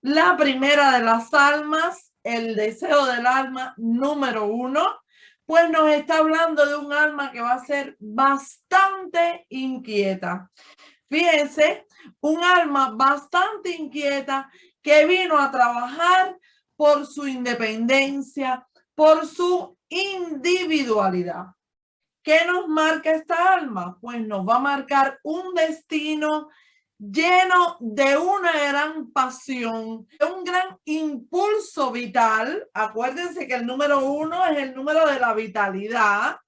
La primera de las almas, el deseo del alma número 1, pues nos está hablando de un alma que va a ser bastante inquieta. Fíjense, un alma bastante inquieta que vino a trabajar por su independencia, por su individualidad. ¿Qué nos marca esta alma? Pues nos va a marcar un destino lleno de una gran pasión, de un gran impulso vital. Acuérdense que el número 1 es el número de la vitalidad.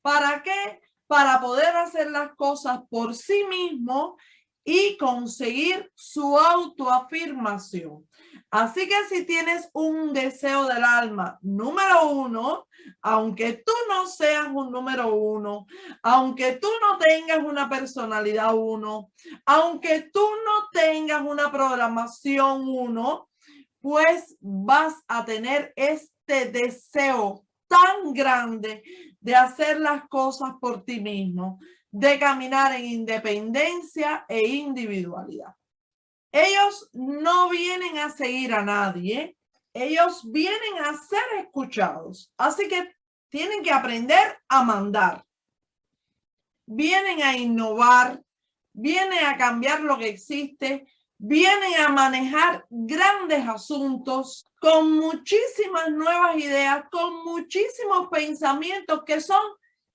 ¿Para qué? Para poder hacer las cosas por sí mismo y conseguir su autoafirmación. Así que si tienes un deseo del alma número 1, aunque tú no seas un número 1, aunque tú no tengas una personalidad 1, aunque tú no tengas una programación 1, pues vas a tener este deseo tan grande de hacer las cosas por ti mismo, de caminar en independencia e individualidad. Ellos no vienen a seguir a nadie, ellos vienen a ser escuchados. Así que tienen que aprender a mandar. Vienen a innovar, vienen a cambiar lo que existe, vienen a manejar grandes asuntos con muchísimas nuevas ideas, con muchísimos pensamientos que son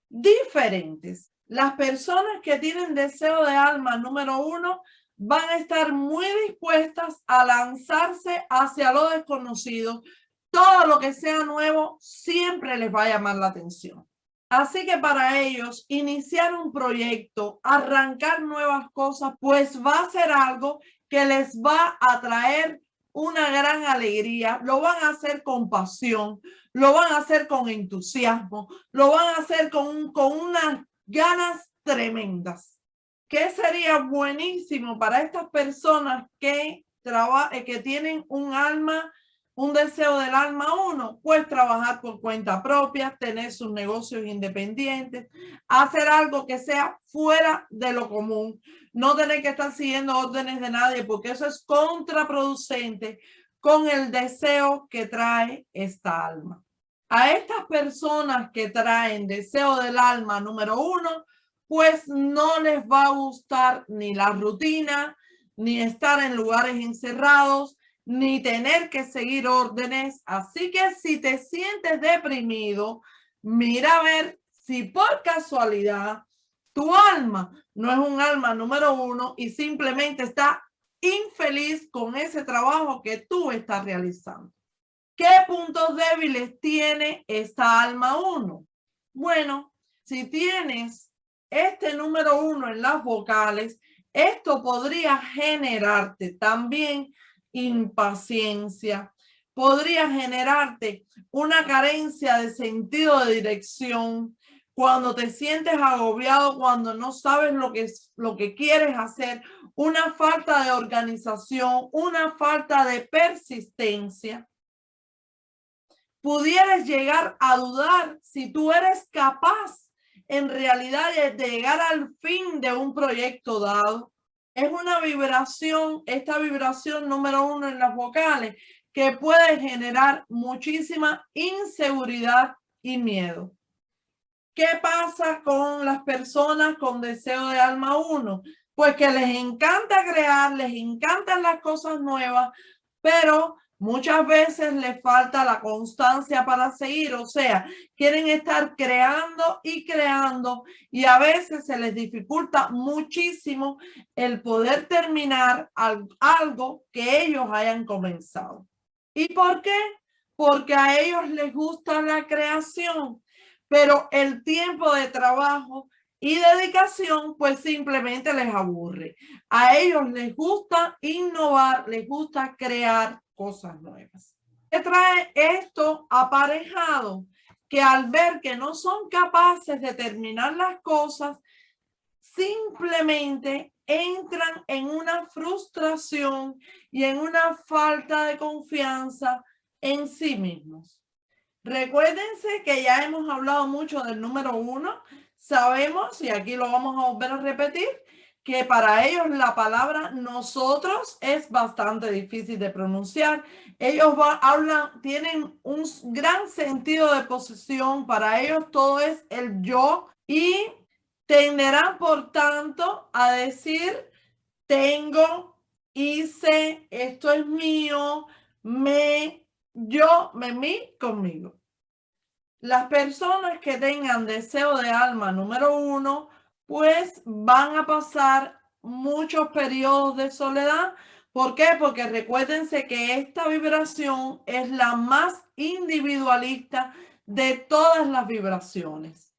diferentes. Las personas que tienen deseo de alma número 1 van a estar muy dispuestas a lanzarse hacia lo desconocido. Todo lo que sea nuevo siempre les va a llamar la atención. Así que para ellos, iniciar un proyecto, arrancar nuevas cosas, pues va a ser algo que les va a traer una gran alegría. Lo van a hacer con pasión, lo van a hacer con entusiasmo, lo van a hacer con unas ganas tremendas. ¿Qué sería buenísimo para estas personas que tienen un alma, un deseo del alma 1? Pues trabajar por cuenta propia, tener sus negocios independientes, hacer algo que sea fuera de lo común, no tener que estar siguiendo órdenes de nadie, porque eso es contraproducente con el deseo que trae esta alma. A estas personas que traen deseo del alma número 1, pues no les va a gustar ni la rutina, ni estar en lugares encerrados, ni tener que seguir órdenes. Así que si te sientes deprimido, mira a ver si por casualidad tu alma no es un alma número 1 y simplemente está infeliz con ese trabajo que tú estás realizando. ¿Qué puntos débiles tiene esta alma 1? Bueno, si tienes este número 1 en las vocales, esto podría generarte también impaciencia, podría generarte una carencia de sentido de dirección, cuando te sientes agobiado, cuando no sabes lo que quieres hacer, una falta de organización, una falta de persistencia. Pudieras llegar a dudar si tú eres capaz en realidad de llegar al fin de un proyecto dado. Es una vibración, esta vibración número 1 en las vocales, que puede generar muchísima inseguridad y miedo. ¿Qué pasa con las personas con deseo de alma 1? Pues que les encanta crear, les encantan las cosas nuevas, pero muchas veces les falta la constancia para seguir, o sea, quieren estar creando y creando y a veces se les dificulta muchísimo el poder terminar algo que ellos hayan comenzado. ¿Y por qué? Porque a ellos les gusta la creación, pero el tiempo de trabajo y dedicación pues simplemente les aburre. A ellos les gusta innovar, les gusta crear cosas nuevas. ¿Qué trae esto aparejado? Que al ver que no son capaces de terminar las cosas, simplemente entran en una frustración y en una falta de confianza en sí mismos. Recuérdense que ya hemos hablado mucho del número 1. Sabemos, y aquí lo vamos a volver a repetir, que para ellos la palabra nosotros es bastante difícil de pronunciar. Ellos tienen un gran sentido de posesión. Para ellos todo es el yo y tenderán, por tanto, a decir tengo, hice, esto es mío, yo, mí, conmigo. Las personas que tengan deseo de alma número 1, pues van a pasar muchos periodos de soledad. ¿Por qué? Porque recuérdense que esta vibración es la más individualista de todas las vibraciones.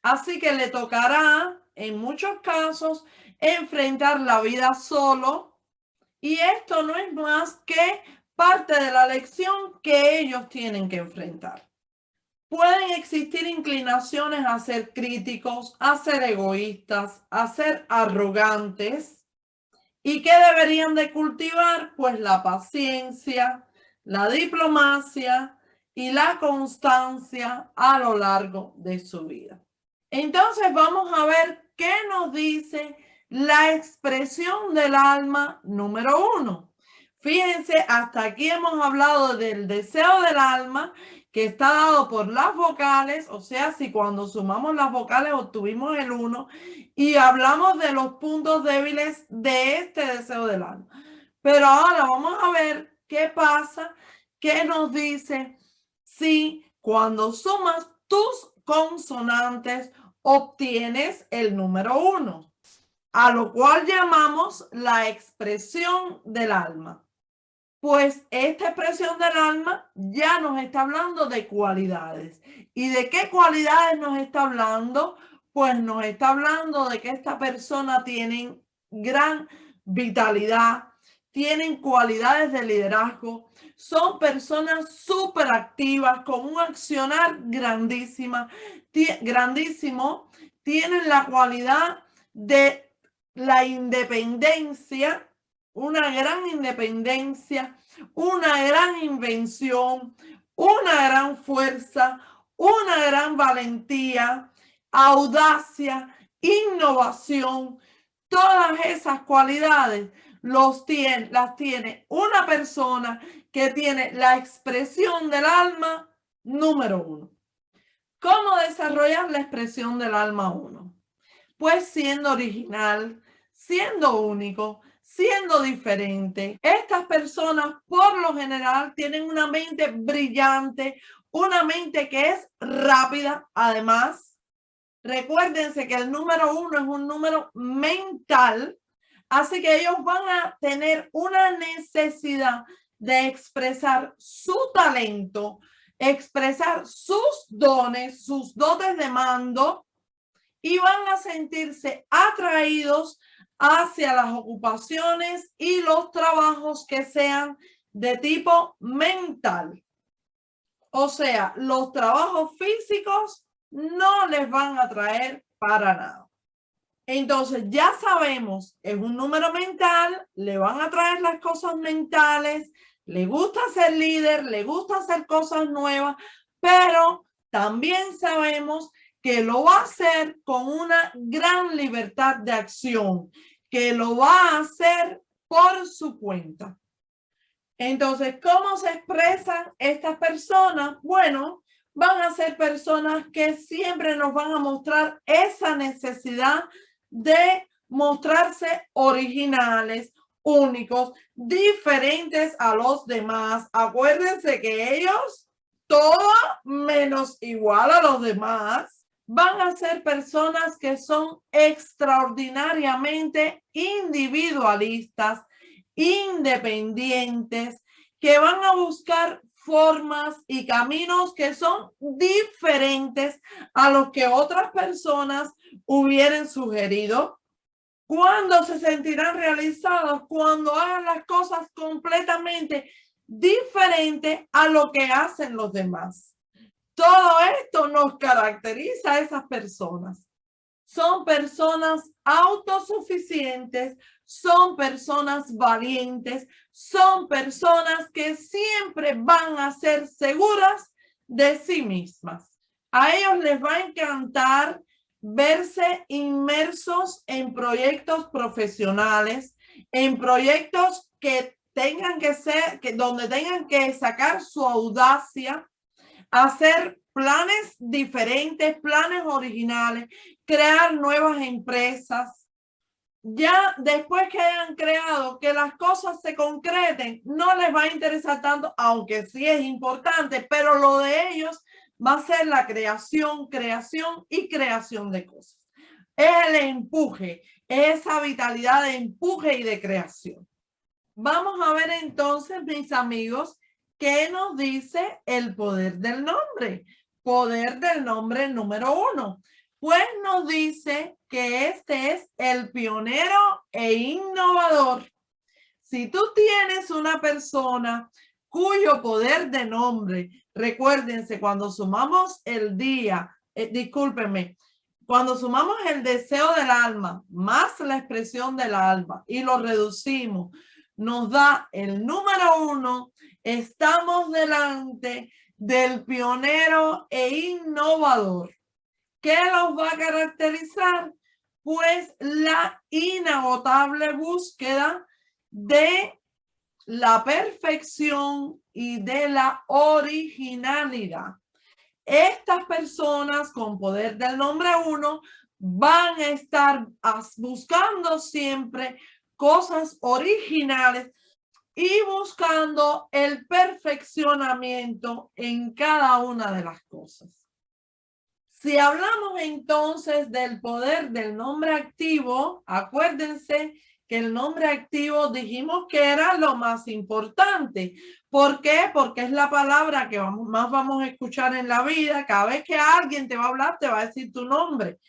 Así que le tocará, en muchos casos, enfrentar la vida solo. Y esto no es más que parte de la lección que ellos tienen que enfrentar. Pueden existir inclinaciones a ser críticos, a ser egoístas, a ser arrogantes. ¿Y qué deberían de cultivar? Pues la paciencia, la diplomacia y la constancia a lo largo de su vida. Entonces vamos a ver qué nos dice la expresión del alma número 1. Fíjense, hasta aquí hemos hablado del deseo del alma, que está dado por las vocales, o sea, si cuando sumamos las vocales obtuvimos el 1, y hablamos de los puntos débiles de este deseo del alma. Pero ahora vamos a ver qué pasa, qué nos dice si cuando sumas tus consonantes obtienes el número 1, a lo cual llamamos la expresión del alma. Pues esta expresión del alma ya nos está hablando de cualidades. ¿Y de qué cualidades nos está hablando? Pues nos está hablando de que esta persona tiene gran vitalidad, tienen cualidades de liderazgo, son personas súper activas, con un accionar grandísimo, tienen la cualidad de la independencia, una gran independencia, una gran invención, una gran fuerza, una gran valentía, audacia, innovación. Todas esas cualidades las tiene una persona que tiene la expresión del alma número 1. ¿Cómo desarrollar la expresión del alma 1? Pues siendo original, siendo único, siendo diferente. Estas personas por lo general tienen una mente brillante, una mente que es rápida. Además, recuérdense que el número 1 es un número mental, así que ellos van a tener una necesidad de expresar su talento, expresar sus dones, sus dotes de mando, y van a sentirse atraídos hacia las ocupaciones y los trabajos que sean de tipo mental. O sea, los trabajos físicos no les van a atraer para nada. Entonces ya sabemos, es un número mental, le van a traer las cosas mentales, le gusta ser líder, le gusta hacer cosas nuevas, pero también sabemos que lo va a hacer con una gran libertad de acción, que lo va a hacer por su cuenta. Entonces, ¿cómo se expresan estas personas? Bueno, van a ser personas que siempre nos van a mostrar esa necesidad de mostrarse originales, únicos, diferentes a los demás. Acuérdense que ellos, todo menos igual a los demás, van a ser personas que son extraordinariamente individualistas, independientes, que van a buscar formas y caminos que son diferentes a los que otras personas hubieran sugerido. ¿Cuándo se sentirán realizados? Cuando hagan las cosas completamente diferentes a lo que hacen los demás. Todo esto nos caracteriza a esas personas. Son personas autosuficientes, son personas valientes, son personas que siempre van a ser seguras de sí mismas. A ellos les va a encantar verse inmersos en proyectos profesionales, en proyectos que tengan que ser, donde tengan que sacar su audacia, hacer planes diferentes, planes originales, crear nuevas empresas. Ya después que hayan creado, que las cosas se concreten, no les va a interesar tanto, aunque sí es importante, pero lo de ellos va a ser la creación de cosas. Es el empuje, esa vitalidad de empuje y de creación. Vamos a ver entonces, mis amigos, qué nos dice el poder del nombre. Poder del nombre número 1. Pues nos dice que este es el pionero e innovador. Si tú tienes una persona cuyo poder de nombre, recuérdense, cuando sumamos el día, discúlpenme, cuando sumamos el deseo del alma más la expresión del alma y lo reducimos, nos da el número 1, estamos delante del pionero e innovador. ¿Qué los va a caracterizar? Pues la inagotable búsqueda de la perfección y de la originalidad. Estas personas con poder del nombre 1 van a estar buscando siempre cosas originales y buscando el perfeccionamiento en cada una de las cosas. Si hablamos entonces del poder del nombre activo, acuérdense que el nombre activo dijimos que era lo más importante. ¿Por qué? Porque es la palabra que más vamos a escuchar en la vida. Cada vez que alguien te va a hablar, te va a decir tu nombre.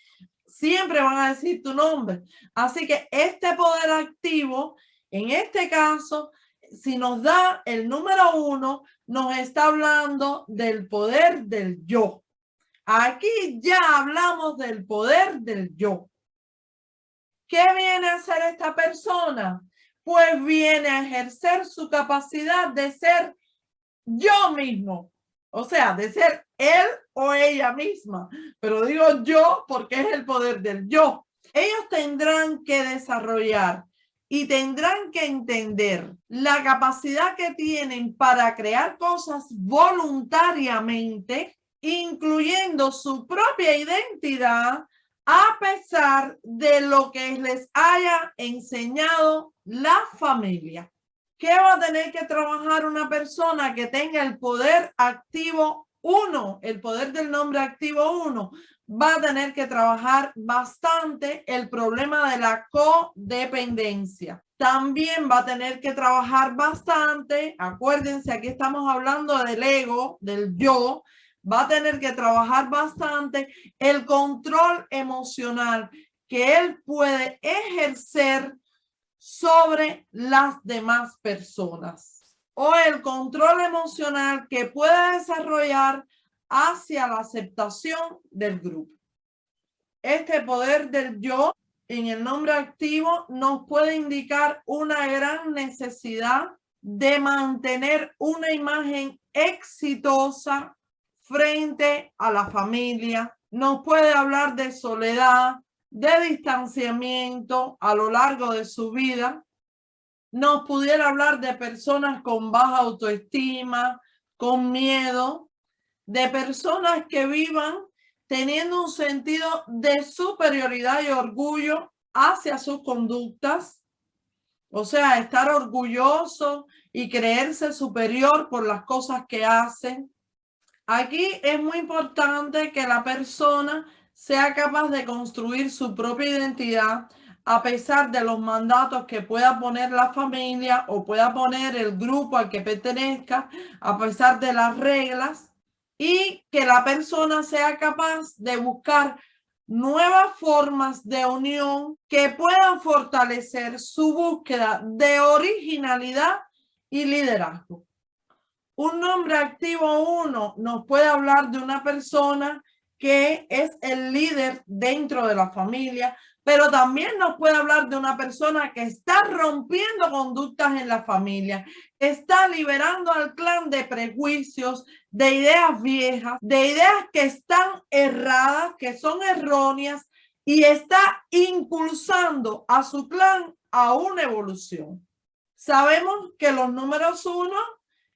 Siempre van a decir tu nombre. Así que este poder activo, en este caso, si nos da el número 1, nos está hablando del poder del yo. Aquí ya hablamos del poder del yo. ¿Qué viene a hacer esta persona? Pues viene a ejercer su capacidad de ser yo mismo. O sea, de ser él o ella misma. Pero digo yo porque es el poder del yo. Ellos tendrán que desarrollar y tendrán que entender la capacidad que tienen para crear cosas voluntariamente, incluyendo su propia identidad, a pesar de lo que les haya enseñado la familia. ¿Qué va a tener que trabajar una persona que tenga el poder activo 1, el poder del nombre activo 1? Va a tener que trabajar bastante el problema de la codependencia. También va a tener que trabajar bastante, acuérdense, aquí estamos hablando del ego, del yo, va a tener que trabajar bastante el control emocional que él puede ejercer sobre las demás personas, o el control emocional que pueda desarrollar hacia la aceptación del grupo. Este poder del yo en el nombre activo nos puede indicar una gran necesidad de mantener una imagen exitosa frente a la familia. Nos puede hablar de soledad, de distanciamiento a lo largo de su vida. Nos pudiera hablar de personas con baja autoestima, con miedo, de personas que vivan teniendo un sentido de superioridad y orgullo hacia sus conductas. O sea, estar orgulloso y creerse superior por las cosas que hacen. Aquí es muy importante que la persona sea capaz de construir su propia identidad a pesar de los mandatos que pueda poner la familia o pueda poner el grupo al que pertenezca, a pesar de las reglas, y que la persona sea capaz de buscar nuevas formas de unión que puedan fortalecer su búsqueda de originalidad y liderazgo. Un nombre activo 1 nos puede hablar de una persona que es el líder dentro de la familia, pero también nos puede hablar de una persona que está rompiendo conductas en la familia, está liberando al clan de prejuicios, de ideas viejas, de ideas que están erradas, que son erróneas, y está impulsando a su clan a una evolución. Sabemos que los números 1,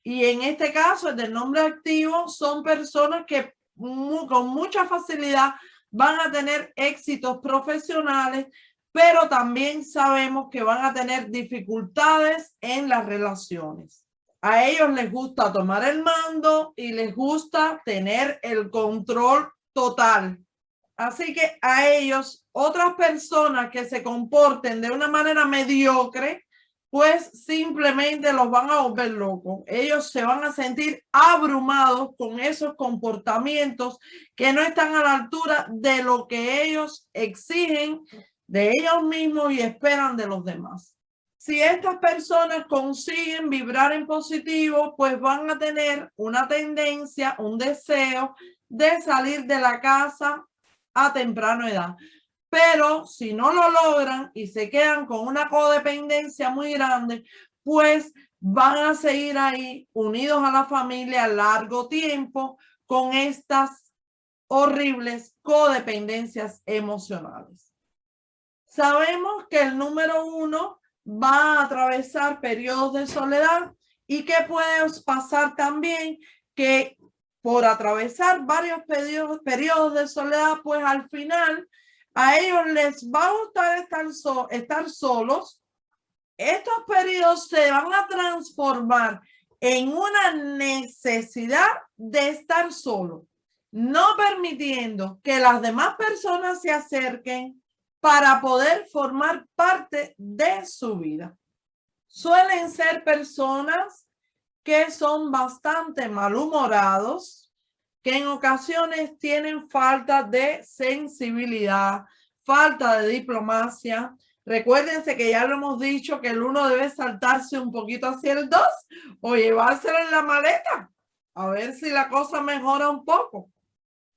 y en este caso el del nombre activo, son personas que con mucha facilidad van a tener éxitos profesionales, pero también sabemos que van a tener dificultades en las relaciones. A ellos les gusta tomar el mando y les gusta tener el control total. Así que a ellos, otras personas que se comporten de una manera mediocre, pues simplemente los van a volver locos. Ellos se van a sentir abrumados con esos comportamientos que no están a la altura de lo que ellos exigen de ellos mismos y esperan de los demás. Si estas personas consiguen vibrar en positivo, pues van a tener una tendencia, un deseo de salir de la casa a temprana edad. Pero si no lo logran y se quedan con una codependencia muy grande, pues van a seguir ahí unidos a la familia a largo tiempo con estas horribles codependencias emocionales. Sabemos que el número 1 va a atravesar periodos de soledad y que puede pasar también que por atravesar varios periodos de soledad, pues al final a ellos les va a gustar estar solos. Estos periodos se van a transformar en una necesidad de estar solo, no permitiendo que las demás personas se acerquen para poder formar parte de su vida. Suelen ser personas que son bastante malhumorados, que en ocasiones tienen falta de sensibilidad, falta de diplomacia. Recuérdense que ya lo hemos dicho que el 1 debe saltarse un poquito hacia el 2 o llevárselo en la maleta, a ver si la cosa mejora un poco.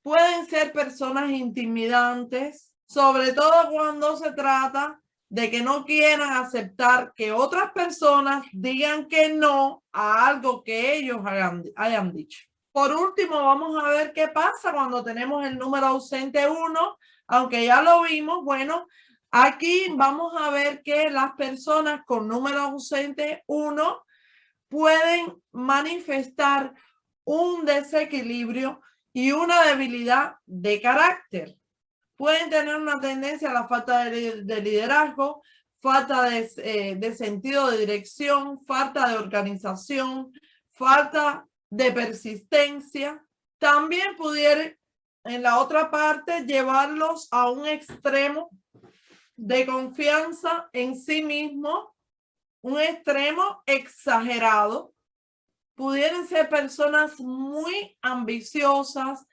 Pueden ser personas intimidantes, sobre todo cuando se trata de que no quieran aceptar que otras personas digan que no a algo que ellos hayan dicho. Por último, vamos a ver qué pasa cuando tenemos el número ausente 1, aunque ya lo vimos. Bueno, aquí vamos a ver que las personas con número ausente 1 pueden manifestar un desequilibrio y una debilidad de carácter. Pueden tener una tendencia a la falta de liderazgo, falta de sentido de dirección, falta de organización, falta de persistencia. También pudiera, en la otra parte, llevarlos a un extremo de confianza en sí mismo, un extremo exagerado. Pudieran ser personas muy ambiciosas,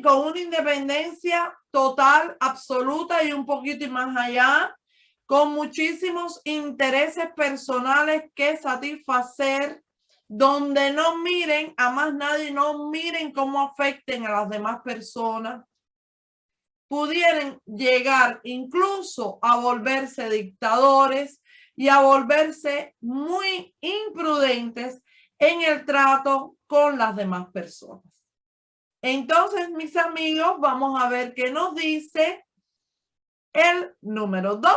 con una independencia total, absoluta y un poquito más allá, con muchísimos intereses personales que satisfacer, donde no miren a más nadie, no miren cómo afecten a las demás personas. Pudieran llegar incluso a volverse dictadores y a volverse muy imprudentes en el trato con las demás personas. Entonces, mis amigos, vamos a ver qué nos dice el número 2.